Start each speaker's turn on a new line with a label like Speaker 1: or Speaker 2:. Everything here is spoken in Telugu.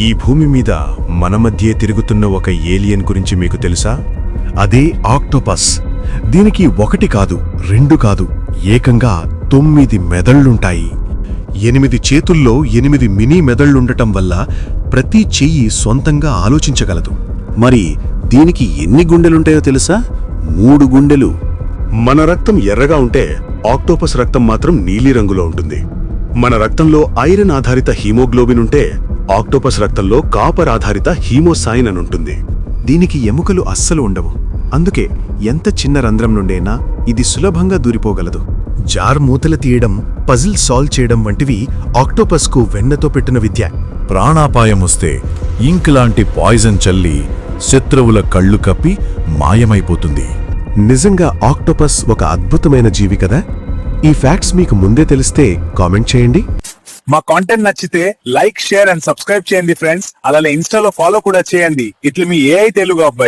Speaker 1: ఈ భూమి మీద మన మధ్యే తిరుగుతున్న ఒక ఏలియన్ గురించి మీకు తెలుసా? అదే ఆక్టోపస్. దీనికి 1 కాదు 2 కాదు, ఏకంగా 9 మెదళ్లుంటాయి. 8 చేతుల్లో 8 మినీ మెదళ్లుండటం వల్ల ప్రతి చెయ్యి సొంతంగా ఆలోచించగలదు.
Speaker 2: మరి దీనికి ఎన్ని గుండెలుంటాయో తెలుసా? 3 గుండెలు.
Speaker 1: మన రక్తం ఎర్రగా ఉంటే ఆక్టోపస్ రక్తం మాత్రం నీలిరంగులో ఉంటుంది. మన రక్తంలో ఐరన్ ఆధారిత హీమోగ్లోబిన్ ఉంటే ఆక్టోపస్ రక్తంలో కాపర్ ఆధారిత హీమోసైన్ అని ఉంటుంది.
Speaker 3: దీనికి ఎముకలు అస్సలు ఉండవు. అందుకే ఎంత చిన్న రంధ్రం నుండైనా ఇది సులభంగా దూరిపోగలదు. జార్ మూతలు తీయడం, పజిల్ సాల్వ్ చేయడం వంటివి ఆక్టోపస్కు వెన్నతో పెట్టిన విద్య.
Speaker 4: ప్రాణాపాయం వస్తే ఇంక్ లాంటి పాయిజన్ చల్లి శత్రువుల కళ్ళు కప్పి మాయమైపోతుంది.
Speaker 3: నిజంగా ఆక్టోపస్ ఒక అద్భుతమైన జీవి కదా? ఈ ఫ్యాక్ట్స్ మీకు ముందే తెలిస్తే కామెంట్ చేయండి.
Speaker 5: మా కాంటెంట్ నచ్చితే లైక్, షేర్ అండ్ సబ్స్క్రైబ్ చేయండి ఫ్రెండ్స్. అలానే ఇన్స్టాలో ఫాలో కూడా చేయండి. ఇట్లా మీ ఏఐ తెలుగు అబ్బాయి.